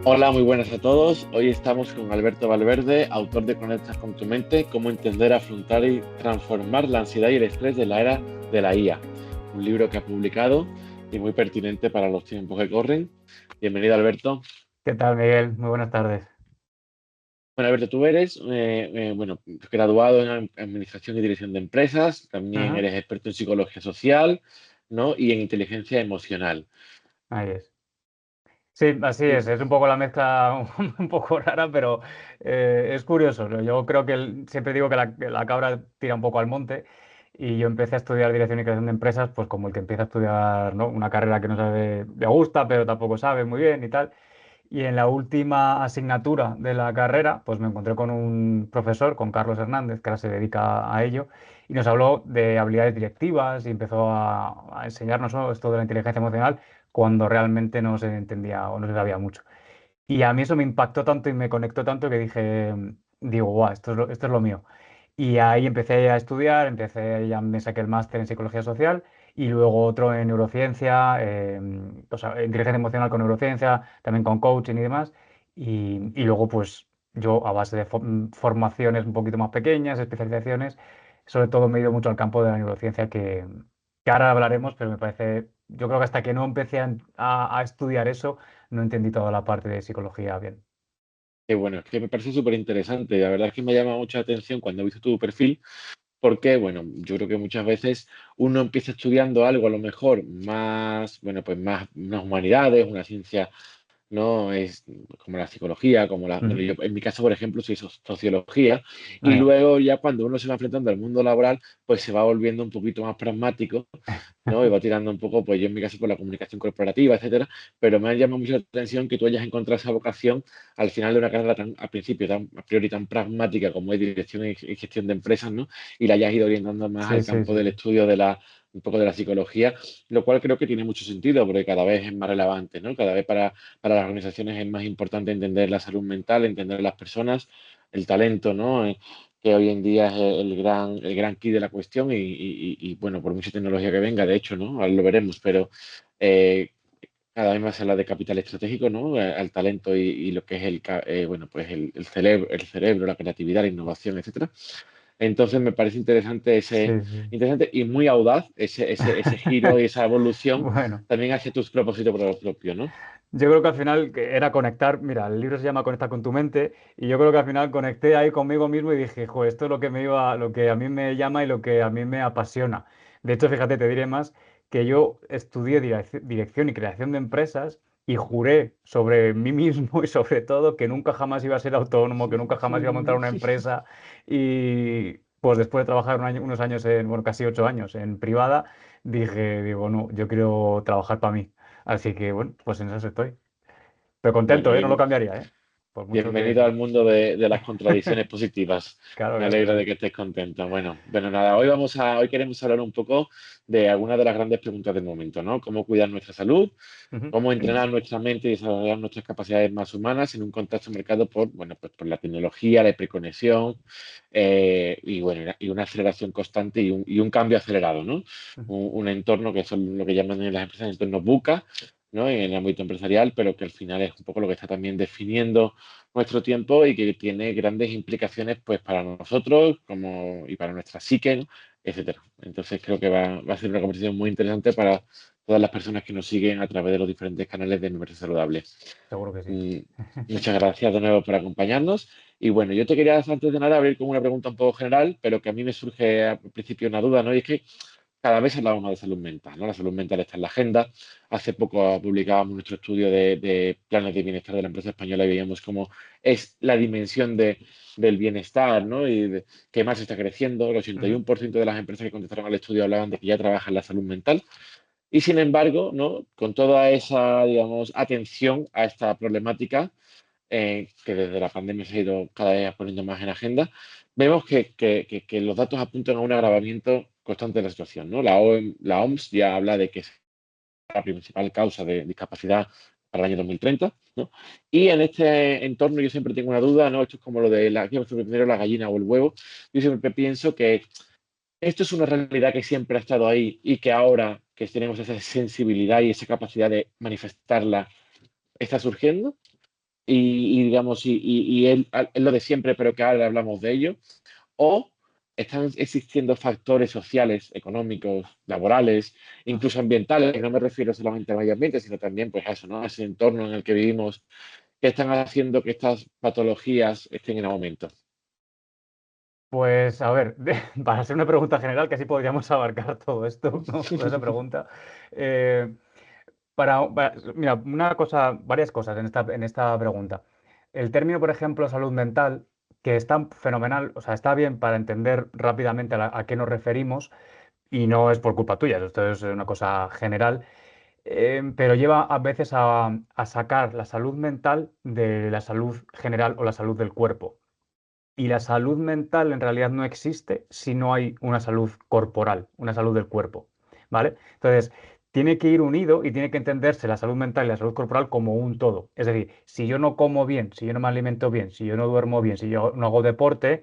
Hola, muy buenas a todos. Hoy estamos con Alberto Valverde, autor de Conectas con tu mente, cómo entender, afrontar y transformar la ansiedad y el estrés de la era de la IA. Un libro que ha publicado y muy pertinente para los tiempos que corren. Bienvenido, Alberto. ¿Qué tal, Miguel? Muy buenas tardes. Bueno, Alberto, tú eres graduado en Administración y Dirección de Empresas, también Ajá, eres experto en psicología social, ¿no? Y en inteligencia emocional. ahí es. Sí, así Y, es un poco la mezcla un poco rara, pero es curioso, ¿no? Yo creo que siempre digo que la cabra tira un poco al monte y yo empecé a estudiar dirección y creación de empresas, pues como el que empieza a estudiar, ¿no? Una carrera que no sabe, le gusta, pero tampoco sabe muy bien y tal. Y en la última asignatura de la carrera, pues me encontré con un profesor, con Carlos Hernández, que ahora se dedica a ello, y nos habló de habilidades directivas y empezó a enseñarnos, ¿no?, esto de la inteligencia emocional cuando realmente no se entendía o no se sabía mucho. Y a mí eso me impactó tanto y me conectó tanto que dije, digo, guau, esto es lo mío. Y ahí empecé a estudiar, ya me saqué el máster en psicología social y luego otro en neurociencia, o sea, inteligencia emocional con neurociencia, también con coaching y demás. Y luego, pues yo a base de formaciones un poquito más pequeñas, especializaciones, sobre todo me he ido mucho al campo de la neurociencia que ahora hablaremos, pero me parece, yo creo que hasta que no empecé a estudiar eso, no entendí toda la parte de psicología bien. que bueno, es que me parece súper interesante. La verdad es que me llama mucha atención cuando he visto tu perfil. Porque, bueno, yo creo que muchas veces uno empieza estudiando algo a lo mejor más, bueno, pues más unas humanidades, una ciencia, ¿no? Es como la psicología, como bueno, Ujú. yo en mi caso, por ejemplo, soy sociología, y Ah, luego ya cuando uno se va enfrentando al mundo laboral, pues se va volviendo un poquito más pragmático, ¿no? Y va tirando un poco, pues yo en mi caso por la comunicación corporativa, etcétera, pero me ha llamado mucho la atención que tú hayas encontrado esa vocación al final de una carrera tan, al principio, tan, a priori tan pragmática como es dirección y gestión de empresas, ¿no? Y la hayas ido orientando más sí, al sí, campo sí. del estudio un poco de la psicología, lo cual creo que tiene mucho sentido porque cada vez es más relevante, ¿no? Cada vez para las organizaciones es más importante entender la salud mental, entender a las personas, el talento, ¿no? Que hoy en día es el gran key de la cuestión y, bueno, por mucha tecnología que venga, de hecho, ¿no? Ahora lo veremos, pero eh, cada vez más se habla de capital estratégico, ¿no? Al talento y lo que es bueno, pues el cerebro, la creatividad, la innovación, etcétera. Entonces me parece interesante Sí, sí. interesante y muy audaz ese giro y esa evolución Bueno, también hacia tus propósitos propios, ¿no? yo creo que al final que era conectar, mira, el libro se llama Conecta con tu mente y yo creo que al final conecté ahí conmigo mismo y dije, jo, esto es lo que lo que a mí me llama y lo que a mí me apasiona. De hecho, fíjate, te diré más que yo estudié dirección y creación de empresas y juré sobre mí mismo y sobre todo que nunca jamás iba a ser autónomo, que nunca jamás iba a montar una empresa y pues después de trabajar unos años bueno, casi 8 años en privada, digo, no, yo quiero trabajar para mí. Así que bueno, pues en eso estoy. Pero Bueno, contento, ¿eh? No lo cambiaría, ¿eh? Por mucho que bienvenido sí. al mundo de las contradicciones positivas. Claro, Me claro, alegro de claro. que estés contento. Bueno, nada, hoy queremos hablar un poco de algunas de las grandes preguntas del momento, ¿no? Cómo cuidar nuestra salud, Ujú. cómo entrenar nuestra mente y desarrollar nuestras capacidades más humanas en un contexto marcado bueno, pues por la tecnología, la hiperconexión, y bueno, y una aceleración constante y un cambio acelerado, ¿no? Ujú. Un entorno que son lo que llaman en las empresas entornos VUCA, ¿no? En el ámbito empresarial, pero que al final es un poco lo que está también definiendo nuestro tiempo y que tiene grandes implicaciones pues para nosotros y para nuestra psique, ¿no? Etcétera. Entonces creo que va a ser una conversación muy interesante para todas las personas que nos siguen a través de los diferentes canales de Mi Mente Saludable. Seguro que sí. Mm, Muchas gracias de nuevo por acompañarnos. Y bueno, yo te quería antes de nada abrir con una pregunta un poco general, pero que a mí me surge al principio una duda, ¿no? Y es que cada vez hablamos más de salud mental, ¿no? La salud mental está en la agenda. Hace poco publicábamos nuestro estudio de planes de bienestar de la empresa española y veíamos cómo es la dimensión del bienestar, ¿no? Que más está creciendo. El Ujú. 81% de las empresas que contestaron al estudio hablaban de que ya trabajan la salud mental. Y sin embargo, ¿no? Con toda esa, digamos, atención a esta problemática, que desde la pandemia se ha ido cada vez poniendo más en agenda, vemos que los datos apuntan a un agravamiento constante de la situación, ¿no? La OMS ya habla de que es la principal causa de discapacidad para el año 2030, ¿no? Y en este entorno yo siempre tengo una duda, ¿no? Esto es como lo de ¿qué fue primero, la gallina o el huevo? Yo siempre pienso que esto es una realidad que siempre ha estado ahí y que ahora que tenemos esa sensibilidad y esa capacidad de manifestarla, está surgiendo. digamos, es lo de siempre, pero que ahora hablamos de ello, o están existiendo factores sociales, económicos, laborales, incluso ambientales, y no me refiero solamente al medio ambiente, sino también pues a eso, ¿no? A ese entorno en el que vivimos, que están haciendo que estas patologías estén en aumento. Pues a ver, para hacer una pregunta general, que así podríamos abarcar todo esto, ¿no? Toda esa pregunta. Eh, mira, varias cosas en esta pregunta. El término, por ejemplo, salud mental, que está fenomenal, o sea, está bien para entender rápidamente a qué nos referimos, y no es por culpa tuya, esto es una cosa general, pero lleva a veces a sacar la salud mental de la salud general o la salud del cuerpo. Y la salud mental en realidad no existe si no hay una salud corporal, una salud del cuerpo, ¿vale? Entonces, tiene que ir unido y tiene que entenderse la salud mental y la salud corporal como un todo. Es decir, si yo no como bien, si yo no me alimento bien, si yo no duermo bien, si yo no hago deporte,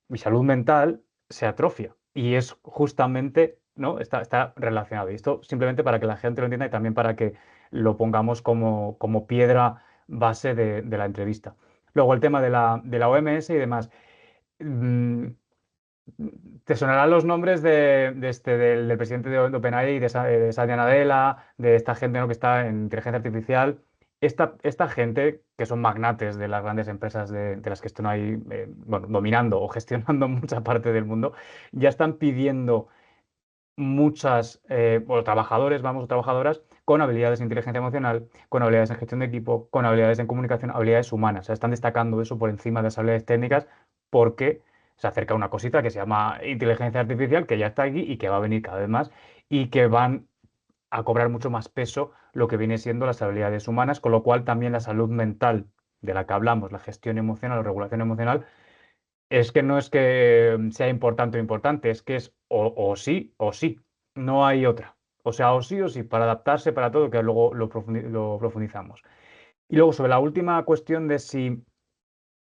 mi salud mental se atrofia. Y es justamente, ¿no? Está relacionado. Y esto simplemente para que la gente lo entienda y también para que lo pongamos como piedra base de la entrevista. Luego el tema de la OMS y demás. Mm, Te sonarán los nombres del presidente de OpenAI, de Satya Nadella, de esta gente, ¿no?, que está en inteligencia artificial. Esta gente, que son magnates de las grandes empresas de las que están ahí, bueno, dominando o gestionando mucha parte del mundo, ya están pidiendo muchas, bueno, trabajadores, vamos, o trabajadoras con habilidades en inteligencia emocional, con habilidades en gestión de equipo, con habilidades en comunicación, habilidades humanas. O sea, están destacando eso por encima de las habilidades técnicas porque se acerca una cosita que se llama inteligencia artificial, que ya está aquí y que va a venir cada vez más y que van a cobrar mucho más peso lo que viene siendo las habilidades humanas, con lo cual también la salud mental de la que hablamos, la gestión emocional o regulación emocional, es que no es que sea importante o importante, es que es o sí o sí, no hay otra. O sea, o sí, para adaptarse para todo, que luego lo profundizamos. Y luego sobre la última cuestión de si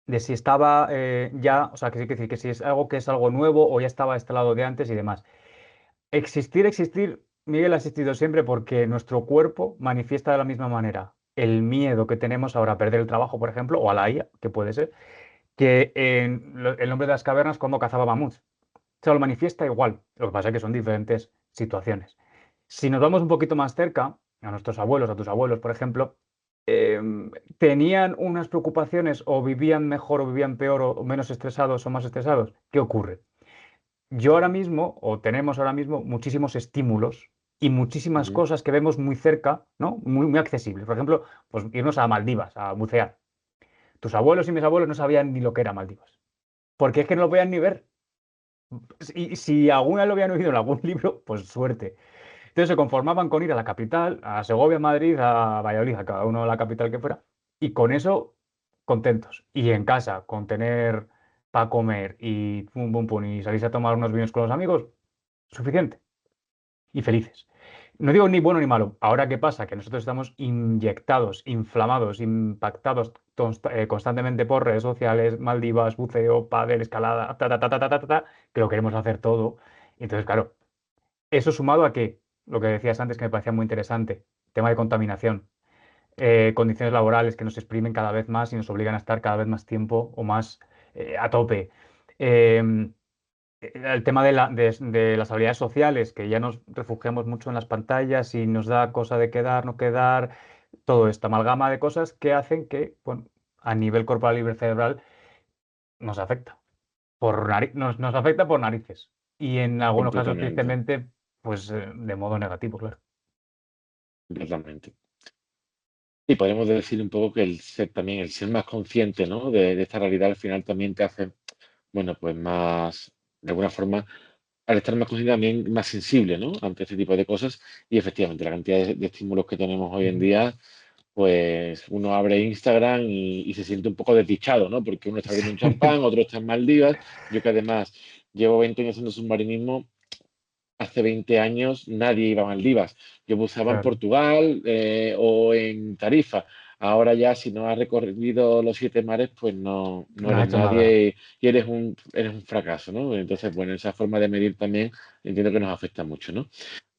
estaba ya, o sea, que sí que decir que si es algo nuevo o ya estaba instalado de antes y demás. Existir, Miguel, ha existido siempre porque nuestro cuerpo manifiesta de la misma manera el miedo que tenemos ahora a perder el trabajo, por ejemplo, o a la IA, que puede ser, que en el hombre de las cavernas cuando cazaba mamuts. Se lo manifiesta igual. Lo que pasa es que son diferentes situaciones. Si nos vamos un poquito más cerca, a nuestros abuelos, a tus abuelos, por ejemplo, ¿tenían unas preocupaciones o vivían mejor o vivían peor o menos estresados o más estresados? ¿Qué ocurre? Yo ahora mismo, o tenemos ahora mismo, muchísimos estímulos y muchísimas Ujú. cosas que vemos muy cerca, ¿no? Muy, muy accesibles. Por ejemplo, pues irnos a Maldivas, a bucear. Tus abuelos y mis abuelos no sabían ni lo que era Maldivas, porque es que no lo podían ni ver. Y si alguna vez lo habían oído en algún libro, pues suerte. Entonces se conformaban con ir a la capital, a Segovia, Madrid, a Valladolid, a cada uno de la capital que fuera, y con eso contentos. Y en casa, con tener para comer y pum, pum, pum, y salirse a tomar unos vinos con los amigos, suficiente. Y felices. No digo ni bueno ni malo. Ahora, ¿qué pasa? Que nosotros estamos inyectados, inflamados, impactados constantemente por redes sociales, Maldivas, buceo, pádel, escalada, que lo queremos hacer todo. Y entonces, claro, eso sumado a que, lo que decías antes, que me parecía muy interesante, tema de contaminación, condiciones laborales que nos exprimen cada vez más y nos obligan a estar cada vez más tiempo o más a tope. Em, el tema de las habilidades sociales, que ya nos refugiamos mucho en las pantallas y nos da cosa de quedar, no quedar, todo esta amalgama de cosas que hacen que, bueno, a nivel corporal y cerebral nos afecta. Nos afecta por narices. Y en algunos casos, Completamente, tristemente, pues de modo negativo, claro. completamente. Y podemos decir un poco que el ser más consciente, ¿no? De esta realidad al final también te hace, bueno, pues más, de alguna forma, al estar más consciente también más sensible, ¿no? Ante este tipo de cosas. Y efectivamente, la cantidad de estímulos que tenemos hoy en Ujú. día, pues uno abre Instagram y se siente un poco desdichado, ¿no? Porque uno está abriendo un champán, otro está en Maldivas. Yo que además llevo 20 años haciendo submarinismo, hace 20 años nadie iba a Maldivas. Yo buceaba en Claro, Portugal o en Tarifa. Ahora ya, si no has recorrido los 7 mares, pues no no ha eres hecho nada. nadie y eres un fracaso, ¿no? Entonces, bueno, esa forma de medir también entiendo que nos afecta mucho, ¿no?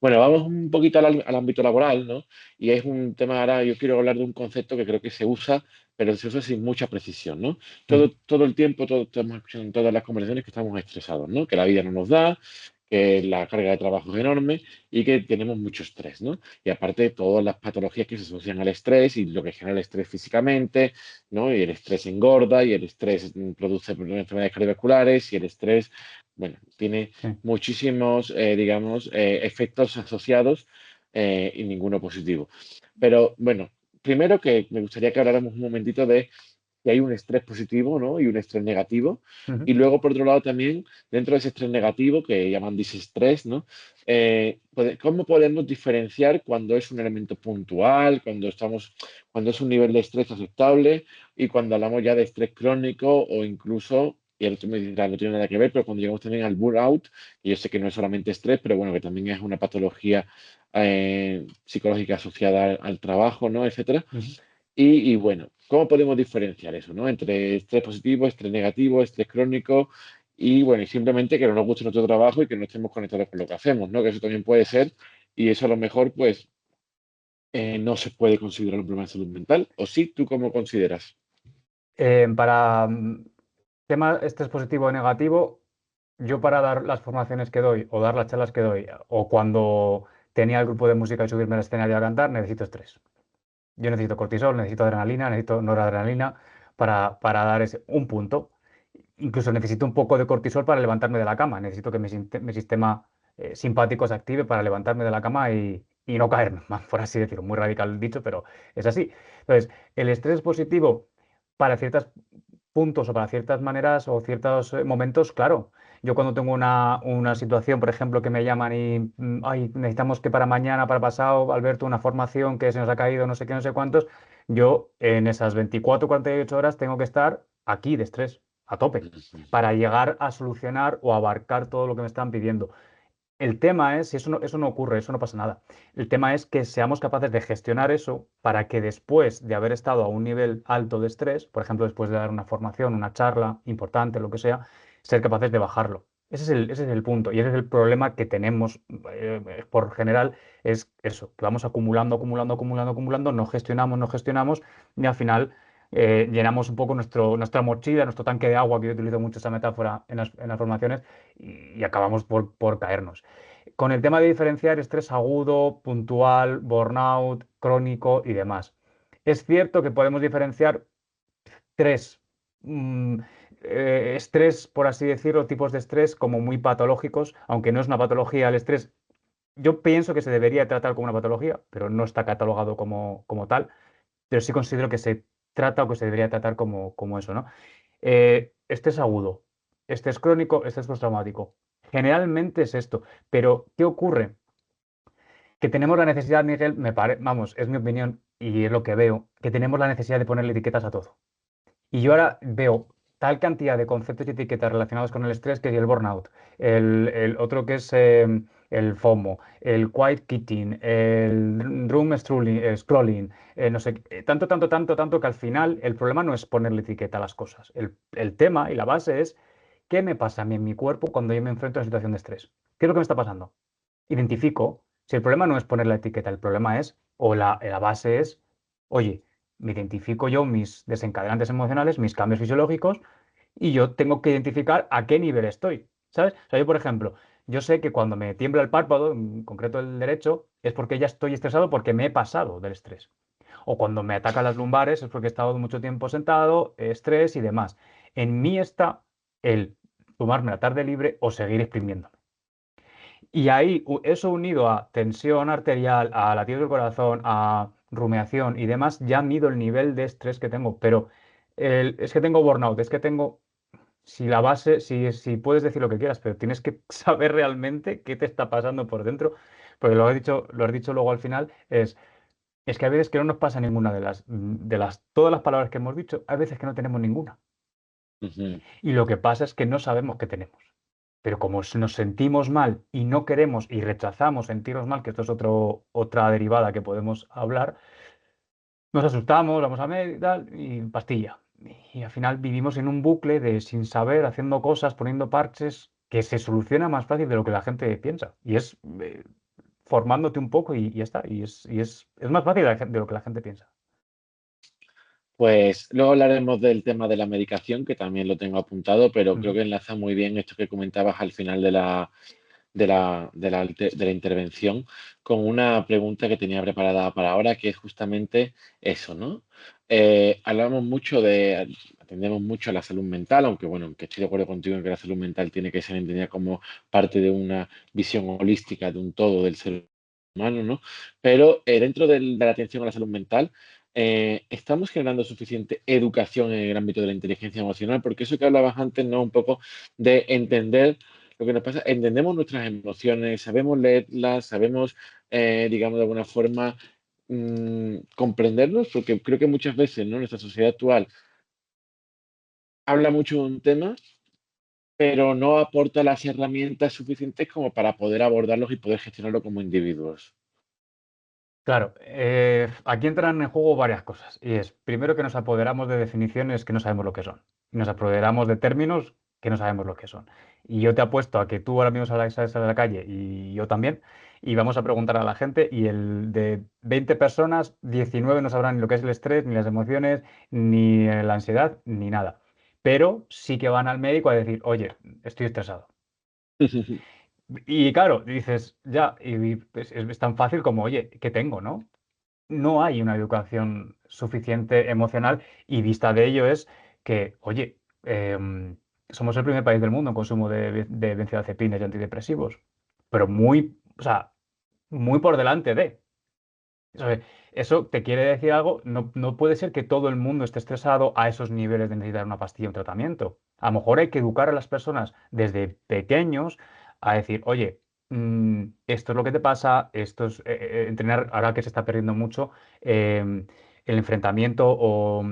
Bueno, vamos un poquito al ámbito laboral, ¿no? Y es un tema, ahora yo quiero hablar de un concepto que creo que se usa, pero se usa sin mucha precisión, ¿no? Ujú. Todo el tiempo, estamos escuchando en todas las conversaciones que estamos estresados, ¿no? Que la vida no nos da, que la carga de trabajo es enorme y que tenemos mucho estrés, ¿no? Y aparte, todas las patologías que se asocian al estrés y lo que genera el estrés físicamente, ¿no? Y el estrés engorda y el estrés produce enfermedades cardiovasculares y el estrés, bueno, tiene Sí. muchísimos, digamos, efectos asociados y ninguno positivo. Pero bueno, primero que me gustaría que habláramos un momentito de que hay un estrés positivo, ¿no? Y un estrés negativo. Ujú. Y luego, por otro lado, también, dentro de ese estrés negativo, que llaman disestrés, ¿no? ¿Cómo podemos diferenciar cuando es un elemento puntual, cuando es un nivel de estrés aceptable y cuando hablamos ya de estrés crónico o incluso, y el otro me dirá, no tiene nada que ver, pero cuando llegamos también al burnout, y yo sé que no es solamente estrés, pero bueno, que también es una patología psicológica asociada al trabajo, ¿no? Etcétera. Ujú. Bueno, ¿cómo podemos diferenciar eso, ¿no? Entre estrés positivo, estrés negativo, estrés crónico y bueno, y simplemente que no nos guste nuestro trabajo y que no estemos conectados con lo que hacemos, ¿no? Que eso también puede ser y eso a lo mejor pues no se puede considerar un problema de salud mental. ¿O sí? ¿Tú cómo consideras? Para tema estrés positivo o negativo, yo para dar las formaciones que doy o dar las charlas que doy o cuando tenía el grupo de música y subirme al escenario a cantar, necesito estrés. Yo necesito cortisol, necesito adrenalina, necesito noradrenalina para dar un punto. Incluso necesito un poco de cortisol para levantarme de la cama. Necesito que mi sistema simpático se active para levantarme de la cama y no caerme, por así decirlo. Muy radical dicho, pero es así. Entonces, el estrés positivo para ciertos puntos o para ciertas maneras o ciertos momentos, claro. Yo cuando tengo una situación, por ejemplo, que me llaman y ay, necesitamos que para mañana, para pasado, Alberto, una formación que se nos ha caído, no sé qué, no sé cuántos, yo en esas 24 48 horas tengo que estar aquí de estrés, a tope, para llegar a solucionar o abarcar todo lo que me están pidiendo. El tema es, si eso no ocurre, eso no pasa nada. El tema es que seamos capaces de gestionar eso para que después de haber estado a un nivel alto de estrés, por ejemplo, después de dar una formación, una charla importante, lo que sea, ser capaces de bajarlo. Ese es el punto y ese es el problema que tenemos por general, es eso, que vamos acumulando, acumulando, acumulando, acumulando, no gestionamos, no gestionamos y al final llenamos un poco nuestra mochila, nuestro tanque de agua, que yo utilizo mucho esa metáfora en las formaciones, y acabamos por caernos. Con el tema de diferenciar estrés agudo, puntual, burnout, crónico y demás. Es cierto que podemos diferenciar tres estrés, por así decirlo, tipos de estrés como muy patológicos, aunque no es una patología el estrés. Yo pienso que se debería tratar como una patología, pero no está catalogado como tal, pero sí considero que se trata o que se debería tratar como eso, ¿no? Estrés agudo, estrés crónico, estrés postraumático. Generalmente es esto, pero ¿qué ocurre? Que tenemos la necesidad, Miguel, vamos, es mi opinión y es lo que veo, que tenemos la necesidad de ponerle etiquetas a todo. Y yo ahora veo tal cantidad de conceptos y etiquetas relacionados con el estrés, que es el burnout, el otro que es el FOMO, el quiet quitting, el room scrolling, no sé, tanto, tanto, tanto, tanto que al final el problema no es ponerle etiqueta a las cosas. El tema y la base es qué me pasa a mí en mi cuerpo cuando yo me enfrento a una situación de estrés. ¿Qué es lo que me está pasando? Identifico, si el problema no es poner la etiqueta, el problema es, o la base es, oye, me identifico yo mis desencadenantes emocionales, mis cambios fisiológicos, y yo tengo que identificar a qué nivel estoy, ¿sabes? O sea, yo, por ejemplo, yo sé que cuando me tiembla el párpado, en concreto el derecho, es porque ya estoy estresado porque me he pasado del estrés. O cuando me atacan las lumbares es porque he estado mucho tiempo sentado, estrés y demás. En mí está el tomarme la tarde libre o seguir exprimiendo. Y ahí, eso unido a tensión arterial, a latido del corazón, a rumeación y demás, ya mido el nivel de estrés que tengo. Pero es que tengo burnout, es que tengo, si la base, si puedes decir lo que quieras, pero tienes que saber realmente qué te está pasando por dentro. Porque lo has dicho luego al final, es que a veces que no nos pasa ninguna todas las palabras que hemos dicho, hay veces que no tenemos ninguna. Ujú. Y lo que pasa es que no sabemos qué tenemos. Pero como nos sentimos mal y no queremos y rechazamos sentirnos mal, que esto es otra derivada que podemos hablar, nos asustamos, vamos a tal, y pastilla. Y al final vivimos en un bucle de sin saber, haciendo cosas, poniendo parches, que se soluciona más fácil de lo que la gente piensa. Y es formándote un poco y ya está. Y es más fácil de lo que la gente piensa. Pues luego hablaremos del tema de la medicación, que también lo tengo apuntado, pero creo Ujú. que enlaza muy bien esto que comentabas al final de la intervención con una pregunta que tenía preparada para ahora, que es justamente eso, ¿no? Hablamos mucho atendemos mucho a la salud mental, aunque bueno, aunque estoy de acuerdo contigo en que la salud mental tiene que ser entendida como parte de una visión holística de un todo del ser humano, ¿no? Pero dentro de la atención a la salud mental, ¿estamos generando suficiente educación en el ámbito de la inteligencia emocional? Porque eso que hablabas antes, ¿no? Un poco de entender lo que nos pasa, entendemos nuestras emociones, sabemos leerlas, sabemos, digamos, de alguna forma comprendernos, porque creo que muchas veces, ¿no? Nuestra sociedad actual habla mucho de un tema, pero no aporta las herramientas suficientes como para poder abordarlos y poder gestionarlo como individuos. Claro, aquí entran en juego varias cosas. Y es, primero, que nos apoderamos de definiciones que no sabemos lo que son. Y nos apoderamos de términos que no sabemos lo que son. Y yo te apuesto a que tú ahora mismo sales a la calle y yo también, y vamos a preguntar a la gente, y el de 20 personas, 19 no sabrán ni lo que es el estrés, ni las emociones, ni la ansiedad, ni nada. Pero sí que van al médico a decir, oye, estoy estresado. Y claro, dices, ya, y pues, es tan fácil como, oye, ¿qué tengo, no? No hay una educación suficiente emocional y vista de ello es que, oye, somos el primer país del mundo en consumo de benzodiazepinas y antidepresivos, pero muy, o sea, muy por delante de. O sea, eso te quiere decir algo, no, no puede ser que todo el mundo esté estresado a esos niveles de necesitar una pastilla o un tratamiento. A lo mejor hay que educar a las personas desde pequeños a decir, oye, esto es lo que te pasa, esto es entrenar, ahora que se está perdiendo mucho, el enfrentamiento o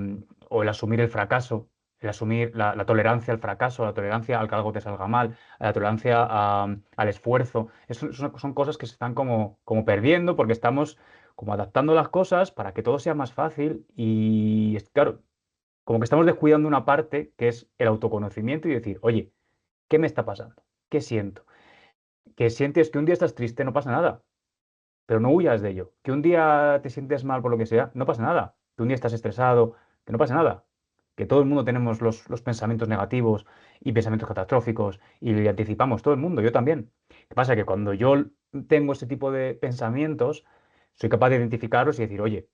el asumir el fracaso, el asumir la tolerancia al fracaso, la tolerancia al que algo te salga mal, la tolerancia al esfuerzo. Eso son cosas que se están como perdiendo porque estamos como adaptando las cosas para que todo sea más fácil y, claro, como que estamos descuidando una parte que es el autoconocimiento y decir, oye, ¿qué me está pasando? ¿Qué siento? Que sientes que un día estás triste, no pasa nada, pero no huyas de ello. Que un día te sientes mal por lo que sea, no pasa nada. Que un día estás estresado, que no pasa nada. Que todo el mundo tenemos los pensamientos negativos y pensamientos catastróficos y le anticipamos, todo el mundo, yo también. ¿Qué pasa? Que cuando yo tengo ese tipo de pensamientos, soy capaz de identificarlos y decir, oye,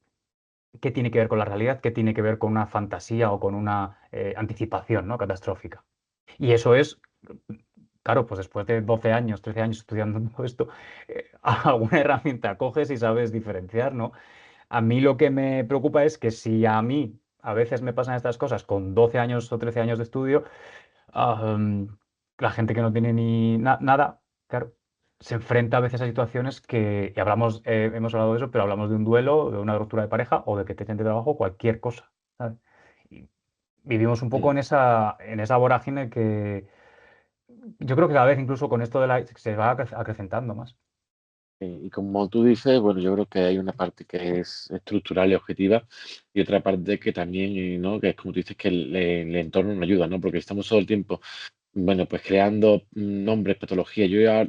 ¿qué tiene que ver con la realidad? ¿Qué tiene que ver con una fantasía o con una anticipación, ¿no? catastrófica? Y eso es, claro, pues después de 12 años, 13 años estudiando todo esto, alguna herramienta coges y sabes diferenciar, ¿no? A mí lo que me preocupa es que si a mí a veces me pasan estas cosas con 12 años o 13 años de estudio, ah, la gente que no tiene ni nada, claro, se enfrenta a veces a situaciones que, y hablamos, hemos hablado de eso, pero hablamos de un duelo, de una ruptura de pareja o de que te echen de trabajo, cualquier cosa, ¿sabes? Y vivimos un poco en esa vorágine que yo creo que cada vez incluso con esto se va acrecentando más. Y como tú dices, bueno, yo creo que hay una parte que es estructural y objetiva y otra parte que también, ¿no? Que es como tú dices, que el entorno no ayuda, ¿no? Porque estamos todo el tiempo, bueno, pues creando nombres, patologías. Yo ya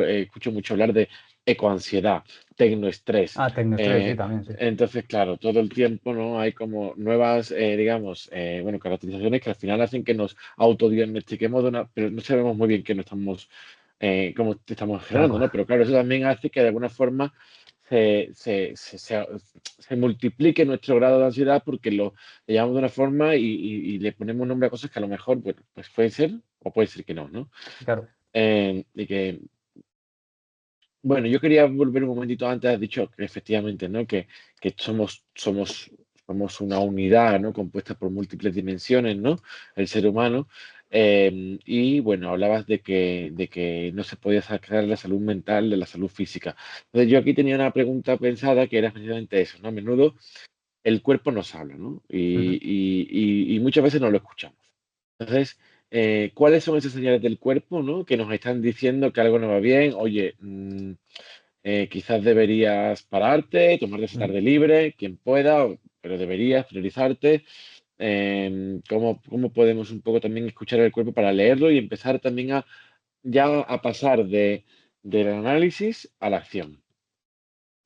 escucho mucho hablar de ecoansiedad, tecnoestrés. Ah, tecnoestrés, sí, eh, también, sí. entonces, claro, todo el tiempo, ¿no? Hay como nuevas, digamos, bueno, caracterizaciones que al final hacen que nos autodiagnostiquemos pero no sabemos muy bien qué nos estamos cómo te estamos Tal generando, cual. ¿no? Pero claro, eso también hace que de alguna forma se, se, se, se- se multiplique nuestro grado de ansiedad porque le llamamos de una forma y le ponemos nombre a cosas que a lo mejor, bueno, pues puede ser o puede ser que no, ¿no? Claro. Y que, bueno, yo quería volver un momentito antes, has dicho que efectivamente, ¿no? Que somos una unidad, ¿no? Compuesta por múltiples dimensiones, ¿no? El ser humano. Y bueno, hablabas de que no se podía sacar la salud mental de la salud física. Entonces yo aquí tenía una pregunta pensada que era precisamente eso, ¿no? A menudo el cuerpo nos habla, ¿no? Ujú. Y muchas veces no lo escuchamos. Entonces, ¿cuáles son esas señales del cuerpo, ¿no? Que nos están diciendo que algo no va bien? Oye, quizás deberías pararte, tomarte esa Ujú. tarde libre, quien pueda, pero deberías priorizarte. ¿Cómo podemos un poco también escuchar el cuerpo para leerlo y empezar también ya a pasar del análisis a la acción?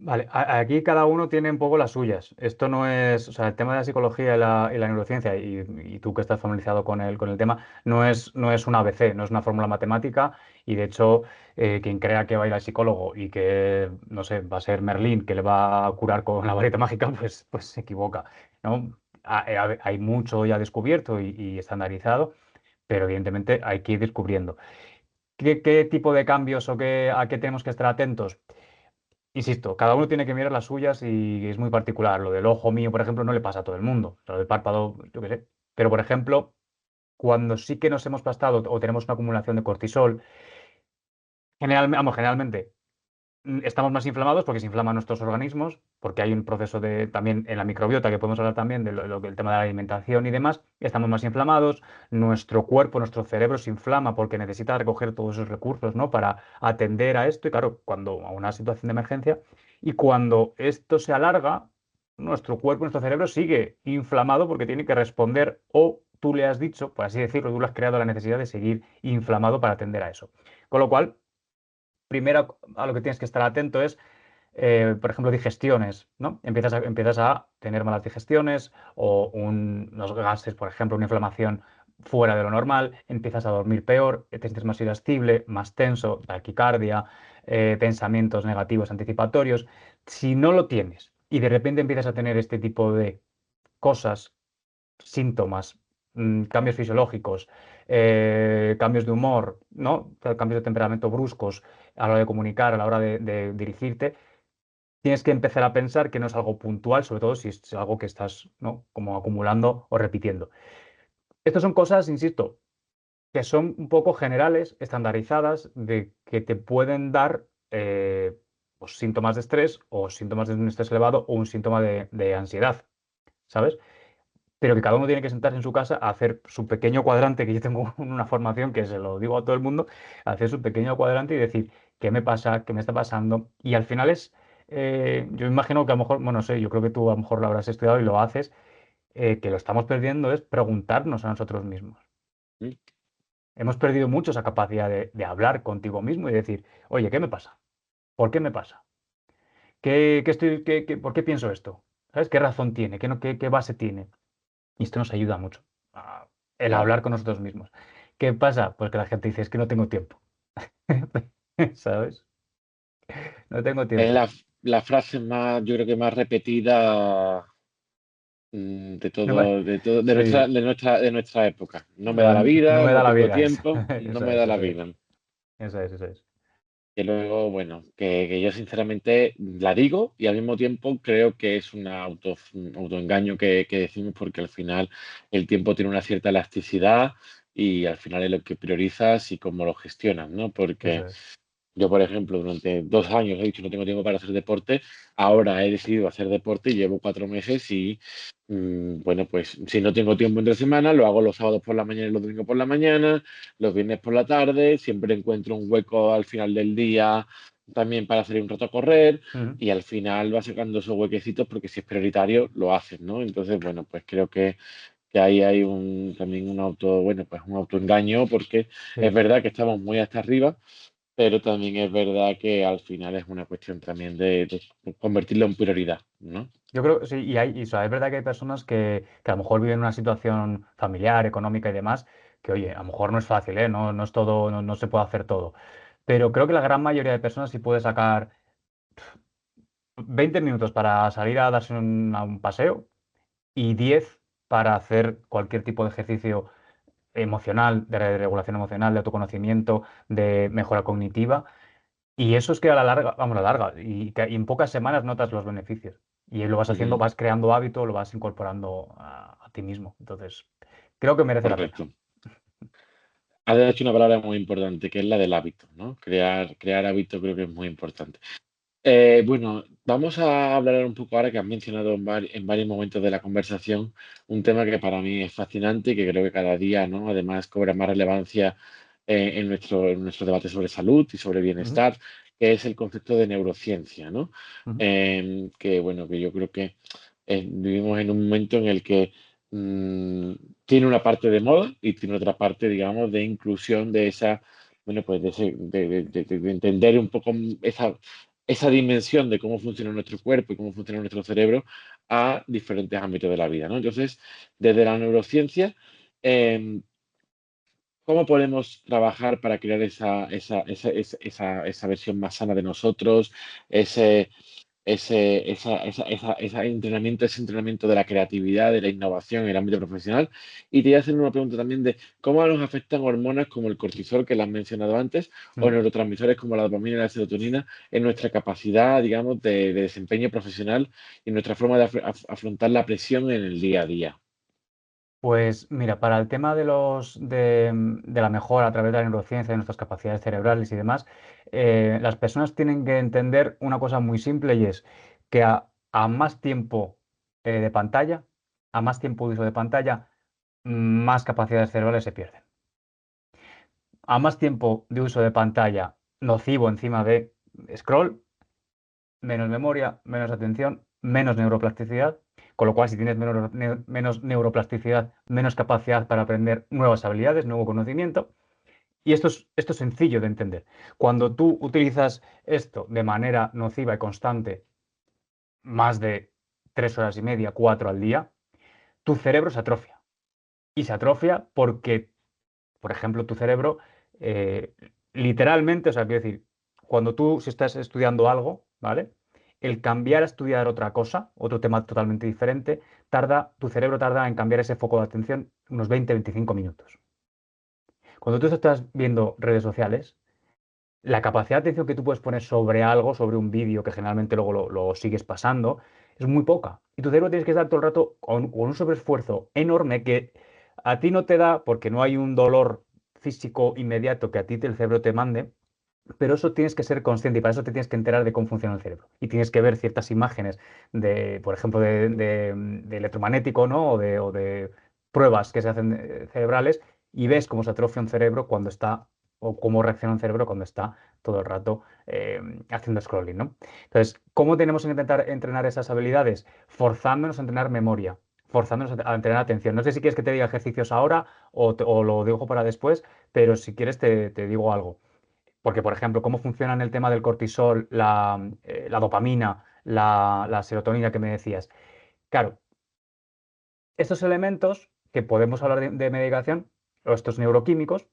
Vale, aquí cada uno tiene un poco las suyas. Esto no es, o sea, el tema de la psicología y la neurociencia, y tú que estás familiarizado con el tema, no es un ABC, no es una fórmula matemática, y de hecho, quien crea que va a ir al psicólogo y que, no sé, va a ser Merlín, que le va a curar con la varita mágica, pues se equivoca, ¿no? Hay mucho ya descubierto y estandarizado, pero evidentemente hay que ir descubriendo. ¿Qué tipo de cambios o a qué tenemos que estar atentos? Insisto, cada uno tiene que mirar las suyas y es muy particular. Lo del ojo mío, por ejemplo, no le pasa a todo el mundo. Lo del párpado, yo qué sé. Pero, por ejemplo, cuando sí que nos hemos gastado o tenemos una acumulación de cortisol, generalmente estamos más inflamados porque se inflaman nuestros organismos, porque hay un proceso de también en la microbiota que podemos hablar también de el tema de la alimentación y demás. Estamos más inflamados, nuestro cuerpo, nuestro cerebro se inflama porque necesita recoger todos esos recursos, ¿no? Para atender a esto y claro, cuando a una situación de emergencia y cuando esto se alarga, nuestro cuerpo, nuestro cerebro sigue inflamado porque tiene que responder o tú le has dicho, por así decirlo, tú le has creado la necesidad de seguir inflamado para atender a eso. Con lo cual, primero a lo que tienes que estar atento es, por ejemplo, digestiones, ¿no? Empiezas a tener malas digestiones o unos gases, por ejemplo, una inflamación fuera de lo normal, empiezas a dormir peor, te sientes más irascible, más tenso, taquicardia, pensamientos negativos anticipatorios. Si no lo tienes y de repente empiezas a tener este tipo de cosas, síntomas, cambios fisiológicos, cambios de humor, ¿no? Cambios de temperamento bruscos a la hora de comunicar, a la hora de dirigirte, tienes que empezar a pensar que no es algo puntual, sobre todo si es algo que estás, ¿no? Como acumulando o repitiendo. Estas son cosas, insisto, que son un poco generales, estandarizadas, de que te pueden dar pues, síntomas de estrés o síntomas de un estrés elevado o un síntoma de ansiedad, ¿sabes? Pero que cada uno tiene que sentarse en su casa a hacer su pequeño cuadrante, que yo tengo una formación que se lo digo a todo el mundo, hacer su pequeño cuadrante y decir qué me pasa, qué me está pasando. Y al final yo imagino que a lo mejor, bueno, no sé, yo creo que tú a lo mejor lo habrás estudiado y lo haces, que lo estamos perdiendo es preguntarnos a nosotros mismos. ¿Mm? Hemos perdido mucho esa capacidad de hablar contigo mismo y decir, oye, ¿qué me pasa? ¿Por qué me pasa? ¿Por qué pienso esto? ¿Sabes? ¿Qué razón tiene? ¿Qué base tiene? Y esto nos ayuda mucho, el Claro. hablar con nosotros mismos. ¿Qué pasa? Pues que la gente dice, es que no tengo tiempo. ¿Sabes? No tengo Es tiempo. la frase más, yo creo que más repetida No me- Sí, de nuestra época. No me da la no vida, me da no la tengo vida. tiempo, no me da la Eso es. vida. Eso es, eso es. Que luego, bueno, que yo sinceramente la digo y al mismo tiempo creo que es un autoengaño que decimos porque al final el tiempo tiene una cierta elasticidad y al final es lo que priorizas y cómo lo gestionas, ¿no? Eso Porque es. yo, por ejemplo, durante 2 años he dicho no tengo tiempo para hacer deporte. Ahora he decidido hacer deporte y llevo 4 meses y, bueno, pues si no tengo tiempo entre semana, lo hago los sábados por la mañana y los domingos por la mañana, los viernes por la tarde. Siempre encuentro un hueco al final del día también para salir un rato a correr Ujú. y al final vas sacando esos huequecitos porque si es prioritario lo haces, ¿no? Entonces, bueno, pues creo que ahí hay también bueno, pues un autoengaño porque es Sí. verdad que estamos muy hasta arriba, pero también es verdad que al final es una cuestión también de convertirlo en prioridad, ¿no? Yo creo, sí, o sea, es verdad que hay personas que a lo mejor viven una situación familiar, económica y demás, que oye, a lo mejor no es fácil, ¿eh? No es todo, no se puede hacer todo. Pero creo que la gran mayoría de personas sí puede sacar 20 minutos para salir a darse un paseo y 10 para hacer cualquier tipo de ejercicio emocional, de regulación emocional, de autoconocimiento, de mejora cognitiva. Y eso es que a la larga, vamos, a la larga, y en pocas semanas notas los beneficios. Y lo vas haciendo, Ujú. vas creando hábito, lo vas incorporando a ti mismo. Entonces, creo que merece la pena. Correcto. Has hecho una palabra muy importante, que es la del hábito, ¿no? Crear hábito creo que es muy importante. Bueno, vamos a hablar un poco ahora que has mencionado en varios momentos de la conversación un tema que para mí es fascinante y que creo que cada día, ¿no? Además cobra más relevancia en nuestro debate sobre salud y sobre Ujú, bienestar, que es el concepto de neurociencia, ¿no? ujú, Que bueno, que yo creo que vivimos en un momento en el que mm, tiene una parte de moda y tiene otra parte, digamos, de inclusión de esa, bueno, pues de entender un poco esa esa dimensión de cómo funciona nuestro cuerpo y cómo funciona nuestro cerebro a diferentes ámbitos de la vida, ¿no? Entonces, desde la neurociencia, em, ¿cómo podemos trabajar para crear esa versión más sana de nosotros, ese, ese entrenamiento de la creatividad, de la innovación en el ámbito profesional? Y te voy a hacer una pregunta también de cómo nos afectan hormonas como el cortisol, que las has mencionado antes, o Mm. neurotransmisores como la dopamina y la serotonina en nuestra capacidad, digamos, de desempeño profesional y nuestra forma de afrontar la presión en el día a día. Pues mira, para el tema de la mejora a través de la neurociencia, de nuestras capacidades cerebrales y demás, las personas tienen que entender una cosa muy simple y es que a más tiempo de pantalla, a más tiempo de uso de pantalla, más capacidades cerebrales se pierden. A más tiempo de uso de pantalla nocivo encima de scroll, menos memoria, menos atención, menos neuroplasticidad, con lo cual si tienes menos neuroplasticidad, menos capacidad para aprender nuevas habilidades, nuevo conocimiento. Y esto es sencillo de entender. Cuando tú utilizas esto de manera nociva y constante, más de 3 horas y media, 4 al día, tu cerebro se atrofia. Y se atrofia porque, por ejemplo, tu cerebro, eh, literalmente, o sea, quiero decir, cuando tú si estás estudiando algo, ¿vale? El cambiar a estudiar otra cosa, otro tema totalmente diferente, tu cerebro tarda en cambiar ese foco de atención unos 20-25 minutos. Cuando tú estás viendo redes sociales, la capacidad de atención que tú puedes poner sobre algo, sobre un vídeo que generalmente luego lo sigues pasando, es muy poca. Y tu cerebro tienes que estar todo el rato con un sobreesfuerzo enorme que a ti no te da porque no hay un dolor físico inmediato que a ti el cerebro te mande, pero eso tienes que ser consciente y para eso te tienes que enterar de cómo funciona el cerebro. Y tienes que ver ciertas imágenes de, por ejemplo, de electromagnético, ¿no? O de pruebas que se hacen cerebrales y ves cómo se atrofia un cerebro cuando está, o cómo reacciona un cerebro cuando está todo el rato haciendo scrolling, ¿no? Entonces, ¿cómo tenemos que intentar entrenar esas habilidades? Forzándonos a entrenar memoria, forzándonos a entrenar atención. No sé si quieres que te diga ejercicios ahora o lo dejo para después, pero si quieres te digo algo. Porque, por ejemplo, cómo funciona en el tema del cortisol, la dopamina, la serotonina que me decías. Claro, estos elementos que podemos hablar de medicación, o estos neuroquímicos,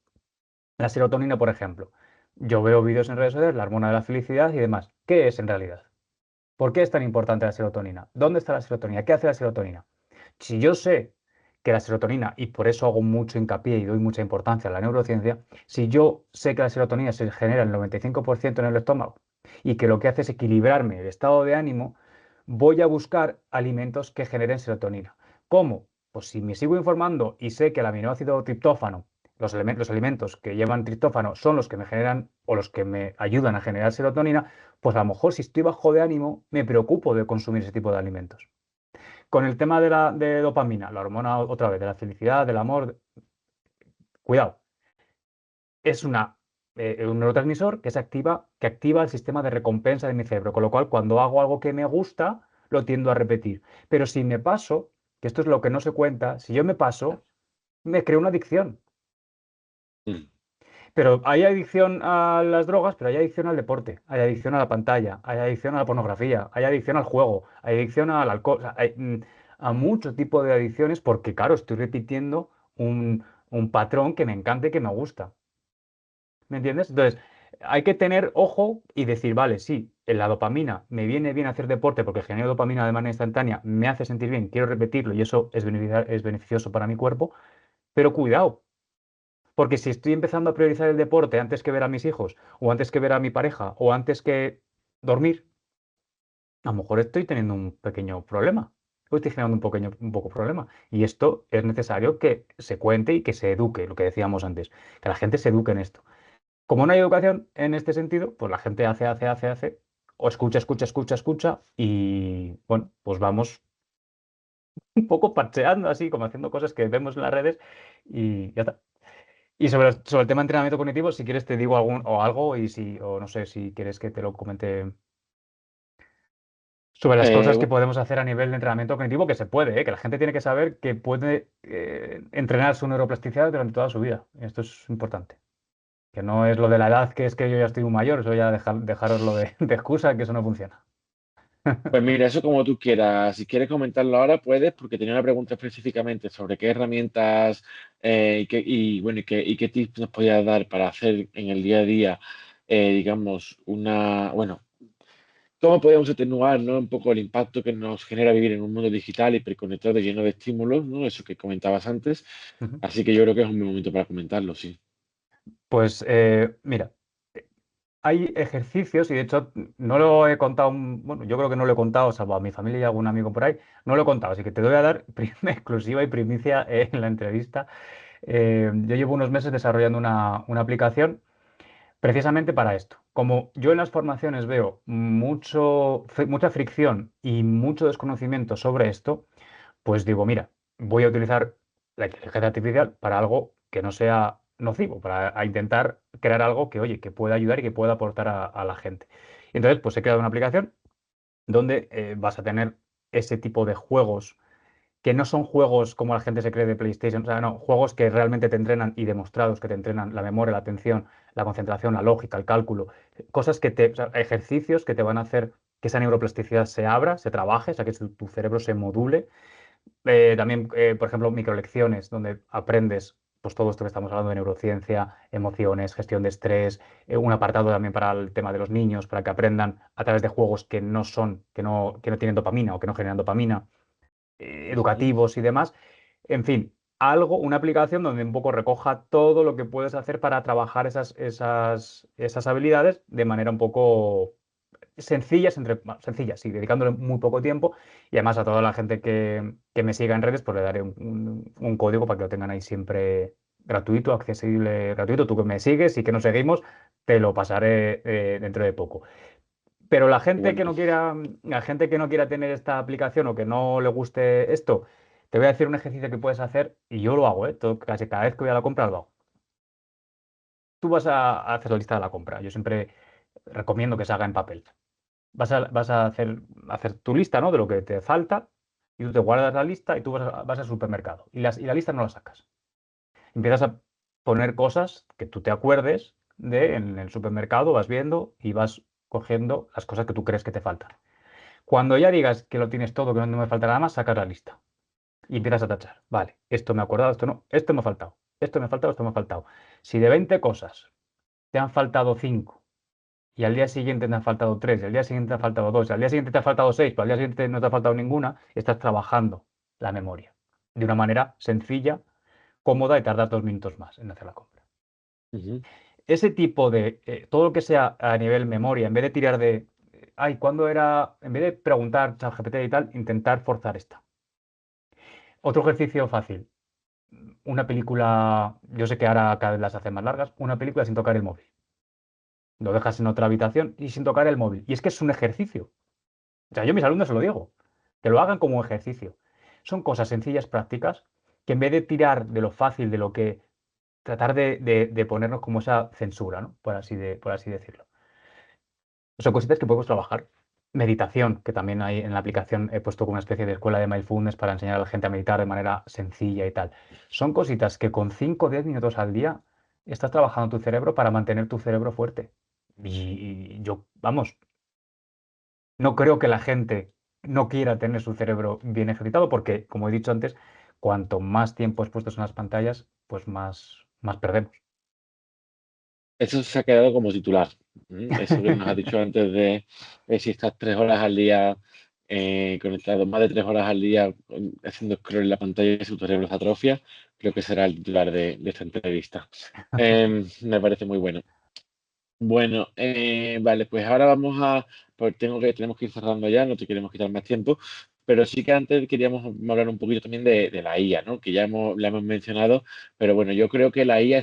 la serotonina, por ejemplo. Yo veo vídeos en redes sociales, la hormona de la felicidad y demás. ¿Qué es en realidad? ¿Por qué es tan importante la serotonina? ¿Dónde está la serotonina? ¿Qué hace la serotonina? Si yo sé que la serotonina, y por eso hago mucho hincapié y doy mucha importancia a la neurociencia, si yo sé que la serotonina se genera el 95% en el estómago y que lo que hace es equilibrarme el estado de ánimo, voy a buscar alimentos que generen serotonina. ¿Cómo? Pues si me sigo informando y sé que el aminoácido triptófano, los alimentos que llevan triptófano son los que me generan o los que me ayudan a generar serotonina, pues a lo mejor si estoy bajo de ánimo me preocupo de consumir ese tipo de alimentos. Con el tema de dopamina, la hormona otra vez, de la felicidad, del amor, cuidado, es un neurotransmisor que activa el sistema de recompensa de mi cerebro, con lo cual cuando hago algo que me gusta, lo tiendo a repetir. Pero si me paso, que esto es lo que no se cuenta, si yo me paso, me creo una adicción. Mm. Pero hay adicción a las drogas, pero hay adicción al deporte, hay adicción a la pantalla, hay adicción a la pornografía, hay adicción al juego, hay adicción al alcohol, o sea, hay a mucho tipo de adicciones porque, claro, estoy repitiendo un patrón que me encanta y que me gusta. ¿Me entiendes? Entonces, hay que tener ojo y decir, vale, sí, en la dopamina me viene bien hacer deporte porque genero dopamina de manera instantánea, me hace sentir bien, quiero repetirlo y eso es beneficioso para mi cuerpo, pero cuidado. Porque si estoy empezando a priorizar el deporte antes que ver a mis hijos, o antes que ver a mi pareja, o antes que dormir, a lo mejor estoy teniendo un pequeño problema. O estoy generando un poco problema. Y esto es necesario que se cuente y que se eduque, lo que decíamos antes, que la gente se eduque en esto. Como no hay educación en este sentido, pues la gente hace, o escucha, escucha, escucha, escucha, y bueno, pues vamos un poco parcheando así, como haciendo cosas que vemos en las redes y ya está. Y sobre el tema de entrenamiento cognitivo, si quieres te digo algo o no sé si quieres que te lo comente sobre las cosas que Bu- podemos hacer a nivel de entrenamiento cognitivo, que se puede, que la gente tiene que saber que puede entrenar su neuroplasticidad durante toda su vida. Esto es importante. Que no es lo de la edad, que es que yo ya estoy muy mayor, eso ya dejaroslo de excusa, que eso no funciona. Pues mira, eso como tú quieras. Si quieres comentarlo ahora, puedes, porque tenía una pregunta específicamente sobre qué herramientas bueno, y qué tips nos podías dar para hacer en el día a día, digamos, bueno, cómo podemos atenuar, ¿no? Un poco el impacto que nos genera vivir en un mundo digital hiperconectado y lleno de estímulos, ¿no? Eso que comentabas antes. Ujú. Así que yo creo que es un buen momento para comentarlo, sí. Pues mira, hay ejercicios, y de hecho no lo he contado, bueno, yo creo que no lo he contado, salvo a mi familia y algún amigo por ahí, no lo he contado, así que te voy a dar exclusiva y primicia en la entrevista. Yo llevo unos meses desarrollando una aplicación precisamente para esto. Como yo en las formaciones veo mucha fricción y mucho desconocimiento sobre esto, pues digo, mira, voy a utilizar la inteligencia artificial para algo que no sea nocivo, para a intentar crear algo que, oye, que pueda ayudar y que pueda aportar a la gente. Y entonces, pues he creado una aplicación donde vas a tener ese tipo de juegos que no son juegos como la gente se cree de PlayStation, o sea, no, juegos que realmente te entrenan y demostrados que te entrenan la memoria, la atención, la concentración, la lógica, el cálculo, cosas o sea, ejercicios que te van a hacer que esa neuroplasticidad se abra, se trabaje, o sea, que tu cerebro se module. También, por ejemplo, microlecciones donde aprendes pues todo esto que estamos hablando de neurociencia, emociones, gestión de estrés, un apartado también para el tema de los niños, para que aprendan a través de juegos que no tienen dopamina o que no generan dopamina, Ujú. educativos y demás. En fin, una aplicación donde un poco recoja todo lo que puedes hacer para trabajar esas habilidades de manera un poco bueno, sencillas, sí, dedicándole muy poco tiempo. Y además a toda la gente que me siga en redes, pues le daré un código para que lo tengan ahí siempre gratuito, accesible, gratuito. Tú que me sigues y que nos seguimos, te lo pasaré dentro de poco. Pero Bueno, la gente que no quiera tener esta aplicación o que no le guste esto, te voy a decir un ejercicio que puedes hacer y yo lo hago, ¿eh? Casi cada vez que voy a la compra lo hago. Tú vas a hacer la lista de la compra. Yo siempre recomiendo que se haga en papel. Vas a hacer tu lista, ¿no? De lo que te falta y tú te guardas la lista y tú vas al supermercado y la lista no la sacas. Empiezas a poner cosas que tú te acuerdes en el supermercado, vas viendo y vas cogiendo las cosas que tú crees que te faltan. Cuando ya digas que lo tienes todo, que no me falta nada más, sacas la lista y empiezas a tachar. Vale, esto me he acordado, esto no, esto me ha faltado, esto me ha faltado, esto me ha faltado. Si de 20 cosas te han faltado 5 y al día siguiente te han faltado 3, y al día siguiente te han faltado 2, y al día siguiente te ha faltado 6, pero al día siguiente no te ha faltado ninguna, estás trabajando la memoria de una manera sencilla, cómoda y tardas 2 minutos más en hacer la compra. ujú. Ese tipo de, todo lo que sea a nivel memoria, en vez de tirar ay, ¿cuándo era? En vez de preguntar ChatGPT y tal, intentar forzar esta. Otro ejercicio fácil, una película, yo sé que ahora cada vez las hacen más largas, una película sin tocar el móvil. Lo dejas en otra habitación y sin tocar el móvil. Y es que es un ejercicio. O sea, yo a mis alumnos se lo digo, que lo hagan como ejercicio. Son cosas sencillas, prácticas, que en vez de tirar de lo fácil, de lo que tratar de ponernos como esa censura, ¿no? Por así decirlo. Son cositas que podemos trabajar. Meditación, que también hay en la aplicación, he puesto como una especie de escuela de mindfulness para enseñar a la gente a meditar de manera sencilla y tal. Son cositas que con 5 o 10 minutos al día estás trabajando tu cerebro para mantener tu cerebro fuerte. Y yo, vamos, no creo que la gente no quiera tener su cerebro bien ejercitado porque, como he dicho antes, cuanto más tiempo expuestos en las pantallas, pues más perdemos. Eso se ha quedado como titular. Eso que nos has dicho antes de si estás 3 horas al día conectado, más de 3 horas al día haciendo scroll en la pantalla y su cerebro se atrofia, creo que será el titular de esta entrevista. Me parece muy bueno. Bueno, vale, pues ahora pues tenemos que ir cerrando ya, no te queremos quitar más tiempo, pero sí que antes queríamos hablar un poquito también de la IA, ¿no? Que la hemos mencionado, pero bueno, yo creo que la IA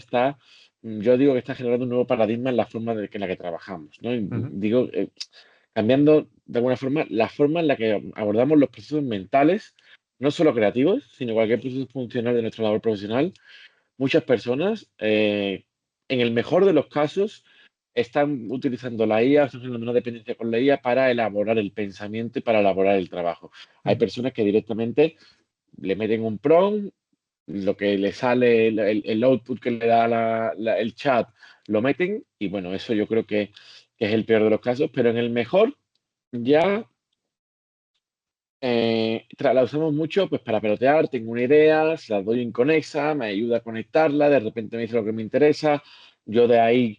yo digo que está generando un nuevo paradigma en la forma en la que trabajamos, ¿no? Y Ujú, digo, cambiando de alguna forma la forma en la que abordamos los procesos mentales, no solo creativos, sino cualquier proceso funcional de nuestra labor profesional. Muchas personas, en el mejor de los casos, están utilizando la IA, están generando una dependencia con la IA para elaborar el pensamiento y para elaborar el trabajo. Hay ujú, personas que directamente le meten un prompt, lo que le sale, el output que le da el chat, lo meten y bueno, eso yo creo que es el peor de los casos, pero en el mejor ya la usamos mucho pues para pelotear, tengo una idea, se la doy inconexa, me ayuda a conectarla, de repente me dice lo que me interesa, yo de ahí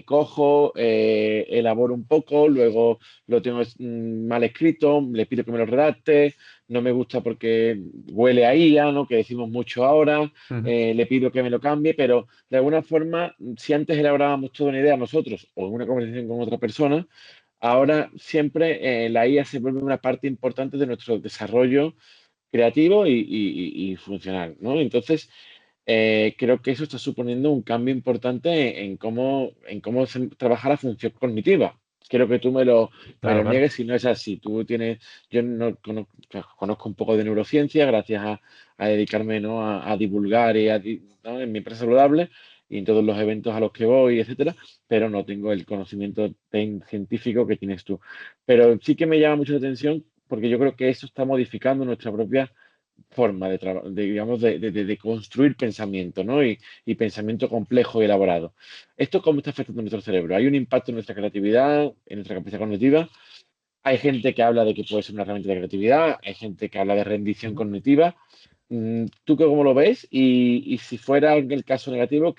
cojo, elaboro un poco, luego lo tengo mal escrito, le pido que me lo redacte, no me gusta porque huele a IA, ¿no? Que decimos mucho ahora, Ujú. le pido que me lo cambie, pero de alguna forma, si antes elaborábamos toda una idea nosotros o en una conversación con otra persona, ahora siempre la IA se vuelve una parte importante de nuestro desarrollo creativo y funcional, ¿no? Entonces, creo que eso está suponiendo un cambio importante en cómo trabaja la función cognitiva. Quiero que tú me Claro, lo claro. niegues si no es así. Yo no conozco un poco de neurociencia gracias a dedicarme, ¿no? a divulgar ¿no? en mi empresa saludable y en todos los eventos a los que voy, etcétera, pero no tengo el conocimiento científico que tienes tú. Pero sí que me llama mucho la atención porque yo creo que eso está modificando nuestra propia forma digamos, de construir pensamiento, ¿no? Y pensamiento complejo y elaborado. ¿Esto cómo está afectando a nuestro cerebro? ¿Hay un impacto en nuestra creatividad, en nuestra capacidad cognitiva? Hay gente que habla de que puede ser una herramienta de creatividad, hay gente que habla de rendición Ujú. cognitiva. ¿Tú cómo lo ves? Y si fuera el caso negativo,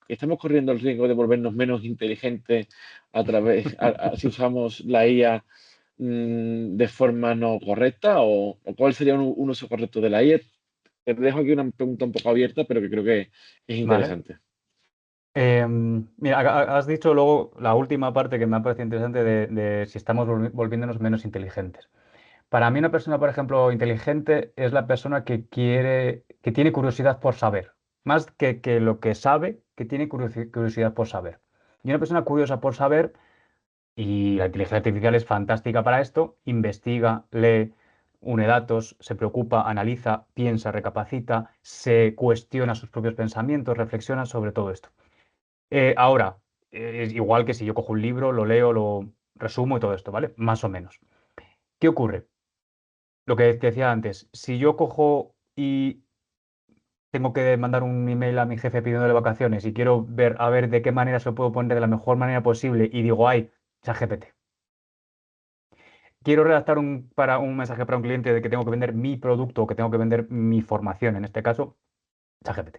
estamos corriendo el riesgo de volvernos menos inteligentes si usamos la IA de forma no correcta? ¿O cuál sería un uso correcto de la IA? Te dejo aquí una pregunta un poco abierta, pero que creo que es Vale. interesante. Mira, has dicho luego la última parte que me ha parecido interesante de si estamos volviéndonos menos inteligentes. Para mí una persona, por ejemplo, inteligente es la persona que quiere, que tiene curiosidad por saber. Más que lo que sabe, que tiene curiosidad por saber. Y una persona curiosa por saber, y la inteligencia artificial es fantástica para esto, investiga, lee, une datos, se preocupa, analiza, piensa, recapacita, se cuestiona sus propios pensamientos, reflexiona sobre todo esto. Ahora, es igual que si yo cojo un libro, lo leo, lo resumo y todo esto, ¿vale? Más o menos. ¿Qué ocurre? Lo que te decía antes, si yo cojo y tengo que mandar un email a mi jefe pidiéndole vacaciones y quiero ver a ver de qué manera se lo puedo poner de la mejor manera posible y digo, ay, ChatGPT. Quiero redactar un mensaje para un cliente de que tengo que vender mi producto o que tengo que vender mi formación, en este caso, ChatGPT.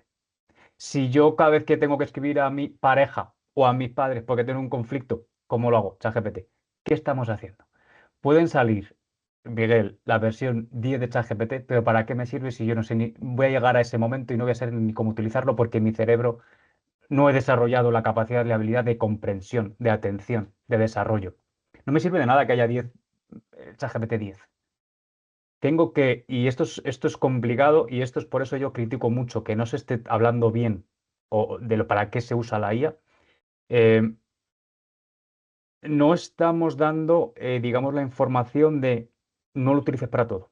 Si yo cada vez que tengo que escribir a mi pareja o a mis padres porque tengo un conflicto, ¿cómo lo hago? ChatGPT. ¿Qué estamos haciendo? Pueden salir, Miguel, la versión 10 de ChatGPT, pero ¿para qué me sirve si yo no sé ni voy a llegar a ese momento y no voy a saber ni cómo utilizarlo porque mi cerebro no he desarrollado la capacidad, la habilidad de comprensión, de atención, de desarrollo? No me sirve de nada que haya 10 ChatGPT 10. Tengo que, y esto es complicado y esto es por eso yo critico mucho que no se esté hablando bien o de lo para qué se usa la IA. eh, no estamos dando, digamos, la información de no lo utilices para todo.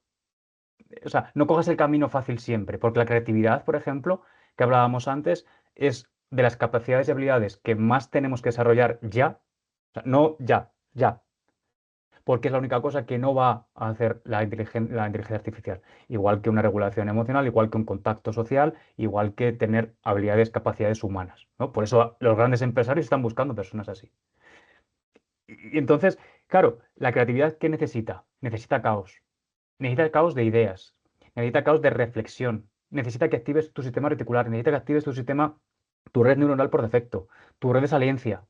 O sea, no cojas el camino fácil siempre, porque la creatividad, por ejemplo, que hablábamos antes, es de las capacidades y habilidades que más tenemos que desarrollar ya. O sea, no ya, ya, porque es la única cosa que no va a hacer la inteligencia artificial. Igual que una regulación emocional, igual que un contacto social, igual que tener habilidades, capacidades humanas, ¿no? Por eso los grandes empresarios están buscando personas así. Y entonces, claro, la creatividad, ¿qué necesita? Necesita caos. Necesita caos de ideas. Necesita caos de reflexión. Necesita que actives tu sistema reticular. Necesita que actives tu sistema, tu red neuronal por defecto, tu red de saliencia.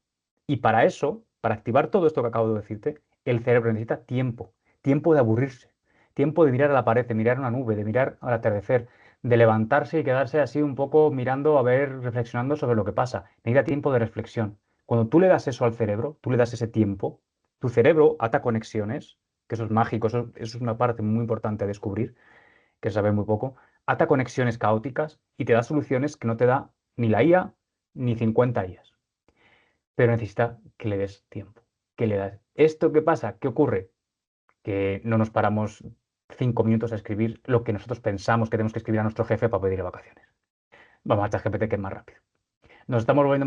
Y para eso, para activar todo esto que acabo de decirte, el cerebro necesita tiempo. Tiempo de aburrirse. Tiempo de mirar a la pared, de mirar una nube, de mirar al atardecer, de levantarse y quedarse así un poco mirando, a ver, reflexionando sobre lo que pasa. Necesita tiempo de reflexión. Cuando tú le das eso al cerebro, tú le das ese tiempo, tu cerebro ata conexiones, que eso es mágico, eso es una parte muy importante a descubrir, que se sabe muy poco, ata conexiones caóticas y te da soluciones que no te da ni la IA ni 50 IAs. Pero necesita que le des tiempo, que le das. ¿Esto qué pasa? ¿Qué ocurre? Que no nos paramos 5 minutos a escribir lo que nosotros pensamos que tenemos que escribir a nuestro jefe para pedir vacaciones. Vamos a ChatGPT que es más rápido. Nos estamos volviendo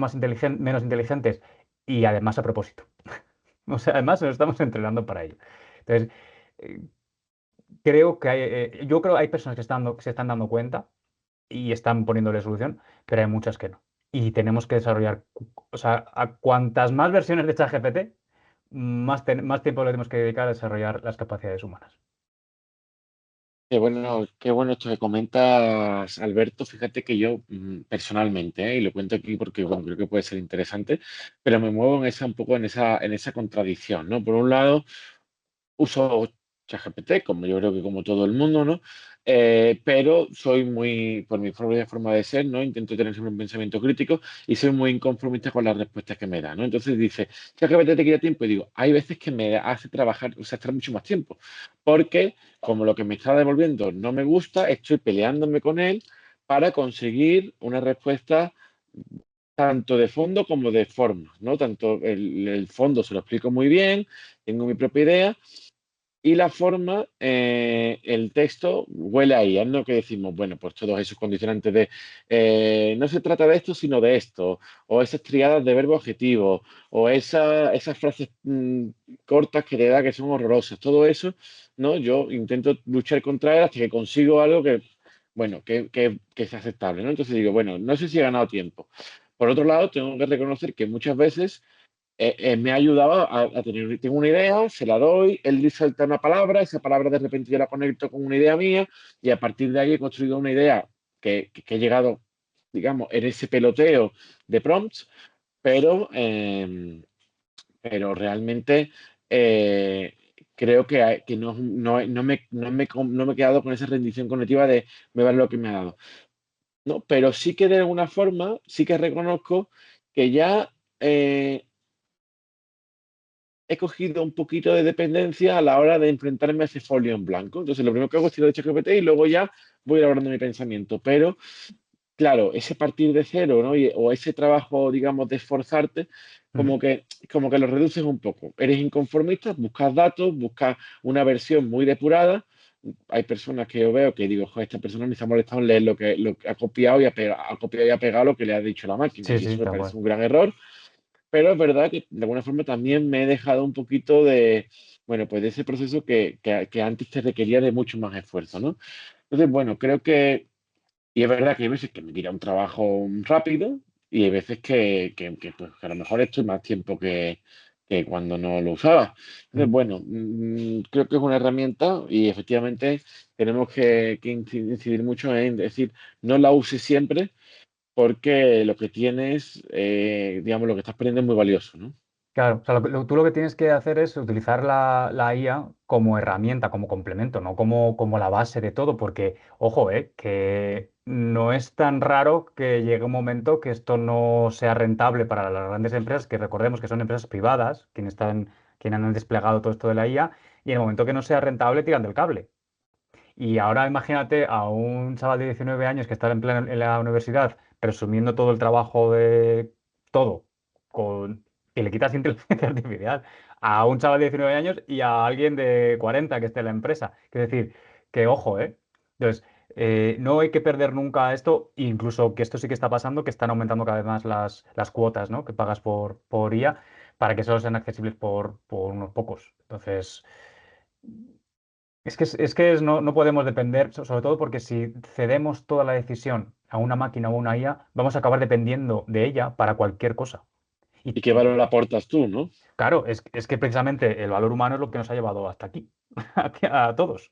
menos inteligentes y además a propósito. O sea, además nos estamos entrenando para ello. Entonces, eh, yo creo que hay personas que se están dando cuenta y están poniéndole solución, pero hay muchas que no. Y tenemos que desarrollar, o sea, a cuantas más versiones de ChatGPT, más tiempo le tenemos que dedicar a desarrollar las capacidades humanas. Qué bueno esto que comentas, Alberto. Fíjate que yo personalmente, y lo cuento aquí porque bueno, creo que puede ser interesante, pero me muevo en esa un poco en esa contradicción, ¿no? Por un lado, uso ChatGPT, como yo creo que como todo el mundo, ¿no? Pero soy muy, por mi propia forma de ser, ¿no? Intento tener siempre un pensamiento crítico y soy muy inconformista con las respuestas que me da, ¿no? Entonces dice, ChatGPT te quita tiempo y digo, hay veces que me hace trabajar, o sea, estar mucho más tiempo, porque como lo que me está devolviendo no me gusta, estoy peleándome con él para conseguir una respuesta tanto de fondo como de forma, ¿no? Tanto el fondo se lo explico muy bien, tengo mi propia idea, y la forma, el texto huele a IA, ¿no? Que decimos, bueno, pues todos esos condicionantes de no se trata de esto, sino de esto, o esas triadas de verbo objetivo, o esas frases cortas que te da que son horrorosas, todo eso, ¿no? Yo intento luchar contra él hasta que consigo algo que, bueno, que sea aceptable, ¿no? Entonces digo, bueno, no sé si he ganado tiempo. Por otro lado, tengo que reconocer que muchas veces me ha ayudado a tener, tengo una idea, se la doy, él diserta una palabra, esa palabra de repente yo la conecto con una idea mía y a partir de ahí he construido una idea que he llegado, digamos, en ese peloteo de prompts, pero, pero realmente eh, creo que no me he quedado con esa rendición cognitiva de me vale lo que me ha dado, ¿no? Pero sí que de alguna forma, sí que reconozco que ya... he cogido un poquito de dependencia a la hora de enfrentarme a ese folio en blanco. Entonces, lo primero que hago es tirar de ChatGPT y luego ya voy elaborando mi pensamiento. Pero, claro, ese partir de cero, ¿no? O ese trabajo, digamos, de esforzarte, Ujú. como que lo reduces un poco. Eres inconformista, buscas datos, buscas una versión muy depurada. Hay personas que yo veo que digo, "Joder, esta persona ni se ha molestado en leer lo que ha copiado y ha copiado y ha pegado lo que le ha dicho la máquina. Sí, Y sí, eso me tal parece cual. un gran error, pero es verdad que de alguna forma también me he dejado un poquito de, bueno, pues de ese proceso que antes te requería de mucho más esfuerzo, ¿no? Entonces, bueno, creo que, y es verdad que hay veces que me tira un trabajo rápido y hay veces pues, que a lo mejor estoy más tiempo que cuando no lo usaba. Entonces, Ujú. bueno, creo que es una herramienta y efectivamente tenemos que incidir mucho en decir, no la uses siempre porque lo que tienes, digamos, lo que estás perdiendo es muy valioso, ¿no? Claro, o sea, tú lo que tienes que hacer es utilizar la IA como herramienta, como complemento, no como la base de todo, porque, ojo, que no es tan raro que llegue un momento que esto no sea rentable para las grandes empresas, que recordemos que son empresas privadas, quienes han desplegado todo esto de la IA, y en el momento que no sea rentable, tiran del cable. Y ahora imagínate a un chaval de 19 años que está en la universidad resumiendo todo el trabajo de todo y le quitas inteligencia artificial a un chaval de 19 años y a alguien de 40 que esté en la empresa. Es decir, que ojo, ¿eh? Entonces, no hay que perder nunca esto, incluso que esto sí que está pasando, que están aumentando cada vez más las cuotas, ¿no? Que pagas por IA para que solo sean accesibles por unos pocos. Entonces... no podemos depender, sobre todo porque si cedemos toda la decisión a una máquina o a una IA, vamos a acabar dependiendo de ella para cualquier cosa. ¿Y qué valor aportas tú, no? Claro, es que precisamente el valor humano es lo que nos ha llevado hasta aquí, a todos.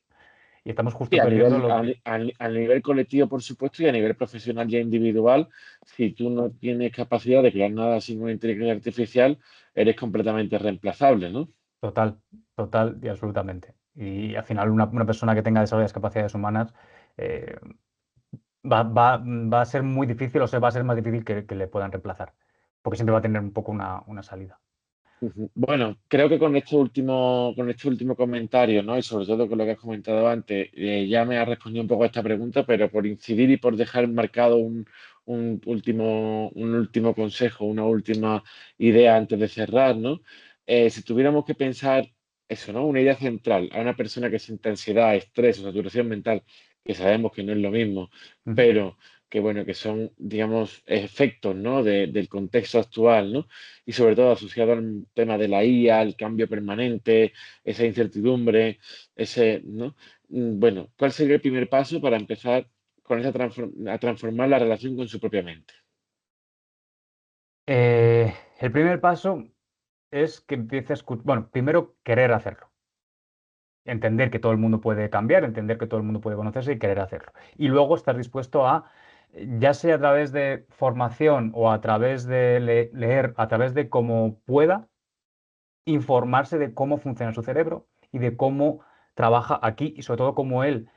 Y estamos Sí, justo perdiendo lo que... a nivel colectivo, por supuesto, y a nivel profesional y individual, si tú no tienes capacidad de crear nada sin una inteligencia artificial, eres completamente reemplazable, ¿no? Total, total y absolutamente. Y al final una persona que tenga desarrolladas capacidades humanas eh, va a ser muy difícil, o sea, va a ser más difícil que le puedan reemplazar, porque siempre va a tener un poco una salida. Ujú. Bueno, creo que con este último comentario, ¿no? Y sobre todo con lo que has comentado antes, ya me has respondido un poco a esta pregunta, pero por incidir y por dejar marcado un último consejo, una última idea antes de cerrar, ¿no? Si tuviéramos que pensar eso, ¿no? Una idea central a una persona que siente ansiedad, estrés o saturación mental, que sabemos que no es lo mismo, Ujú. pero que bueno, que son, digamos, efectos, ¿no? Del contexto actual, ¿no? Y sobre todo asociado al tema de la IA, el cambio permanente, esa incertidumbre, ese, ¿no? Bueno, ¿cuál sería el primer paso para empezar con a transformar la relación con su propia mente? El primer paso es que empiece a escuchar, bueno, primero querer hacerlo. Entender que todo el mundo puede cambiar, entender que todo el mundo puede conocerse y querer hacerlo. Y luego estar dispuesto a, ya sea a través de formación o a través de leer, a través de cómo pueda, informarse de cómo funciona su cerebro y de cómo trabaja aquí y sobre todo cómo él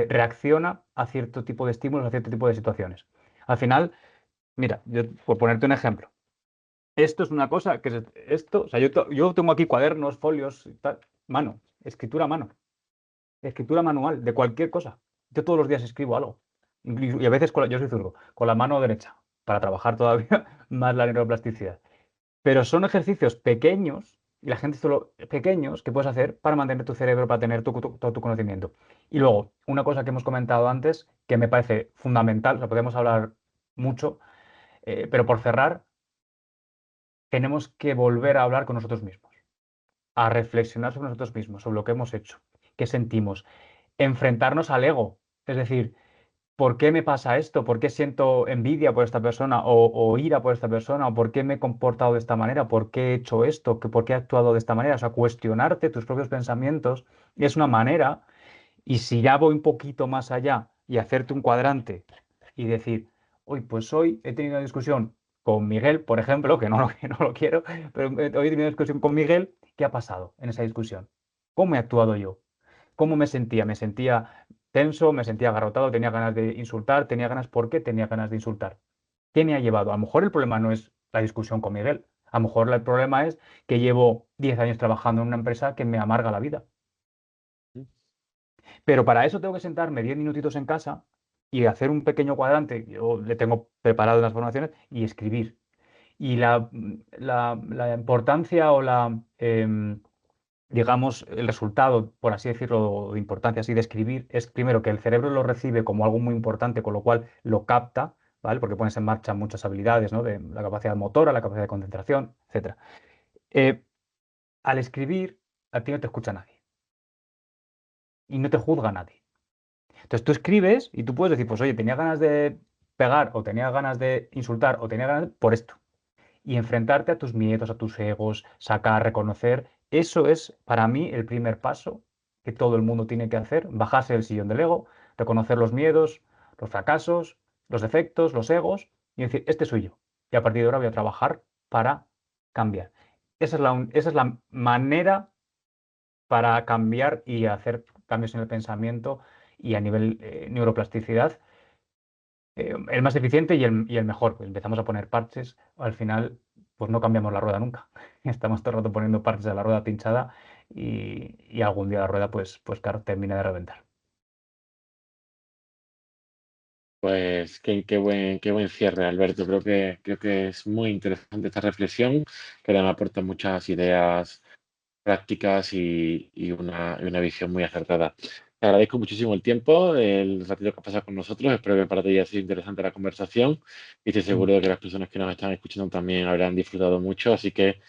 reacciona a cierto tipo de estímulos, a cierto tipo de situaciones. Al final, mira, por ponerte un ejemplo, esto es una cosa que o sea, yo tengo aquí cuadernos, folios, tal, mano, escritura manual de cualquier cosa. Yo todos los días escribo algo. Y a veces yo soy zurdo, con la mano derecha, para trabajar todavía más la neuroplasticidad. Pero son ejercicios pequeños, y la gente solo pequeños, que puedes hacer para mantener tu cerebro, para tener todo tu conocimiento. Y luego, una cosa que hemos comentado antes, que me parece fundamental, o sea, podemos hablar mucho, pero por cerrar, tenemos que volver a hablar con nosotros mismos, a reflexionar sobre nosotros mismos, sobre lo que hemos hecho, qué sentimos, enfrentarnos al ego, es decir, ¿por qué me pasa esto? ¿Por qué siento envidia por esta persona o ira por esta persona? ¿O por qué me he comportado de esta manera? ¿Por qué he hecho esto? ¿Por qué he actuado de esta manera? O sea, cuestionarte tus propios pensamientos es una manera, y si ya voy un poquito más allá y hacerte un cuadrante y decir, hoy pues hoy he tenido una discusión con Miguel, por ejemplo, que no lo quiero, pero hoy he tenido una discusión con Miguel, ¿qué ha pasado en esa discusión? ¿Cómo he actuado yo? ¿Cómo me sentía? ¿Me sentía tenso? ¿Me sentía agarrotado? ¿Tenía ganas de insultar? ¿Tenía ganas? ¿Por qué tenía ganas de insultar? ¿Qué me ha llevado? A lo mejor el problema no es la discusión con Miguel. A lo mejor el problema es que llevo 10 años trabajando en una empresa que me amarga la vida. Pero para eso tengo que sentarme 10 minutitos en casa y hacer un pequeño cuadrante, yo le tengo preparado en las formaciones, y escribir. Y la importancia o digamos, el resultado, por así decirlo, de importancia así de escribir, es primero que el cerebro lo recibe como algo muy importante, con lo cual lo capta, ¿vale? Porque pones en marcha muchas habilidades, ¿no? De la capacidad motora, la capacidad de concentración, etcétera. Eh, Al escribir, a ti no te escucha nadie y no te juzga nadie. Entonces tú escribes y tú puedes decir, pues oye, tenía ganas de pegar o tenía ganas de insultar o tenía ganas por esto. Y enfrentarte a tus miedos, a tus egos, sacar, reconocer, eso es para mí el primer paso que todo el mundo tiene que hacer, bajarse del sillón del ego, reconocer los miedos, los fracasos, los defectos, los egos y decir, este soy yo. Y a partir de ahora voy a trabajar para cambiar. Esa es la manera para cambiar y hacer cambios en el pensamiento y a nivel neuroplasticidad, el más eficiente y el mejor. Pues empezamos a poner parches, al final pues no cambiamos la rueda nunca. Estamos todo el rato poniendo parches a la rueda pinchada y algún día la rueda pues claro, termina de reventar. Pues qué buen cierre, Alberto. Creo que es muy interesante esta reflexión, que además aporta muchas ideas prácticas y una visión muy acertada. Te agradezco muchísimo el tiempo, el ratito que has pasado con nosotros. Espero que para ti haya sido interesante la conversación y estoy Mm. seguro de que las personas que nos están escuchando también habrán disfrutado mucho. Así que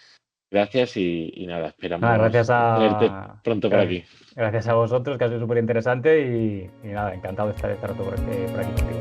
gracias y nada, Nada, esperamos tenerte pronto por aquí. gracias a vosotros, que ha sido súper interesante y nada, encantado de estar este rato por aquí contigo.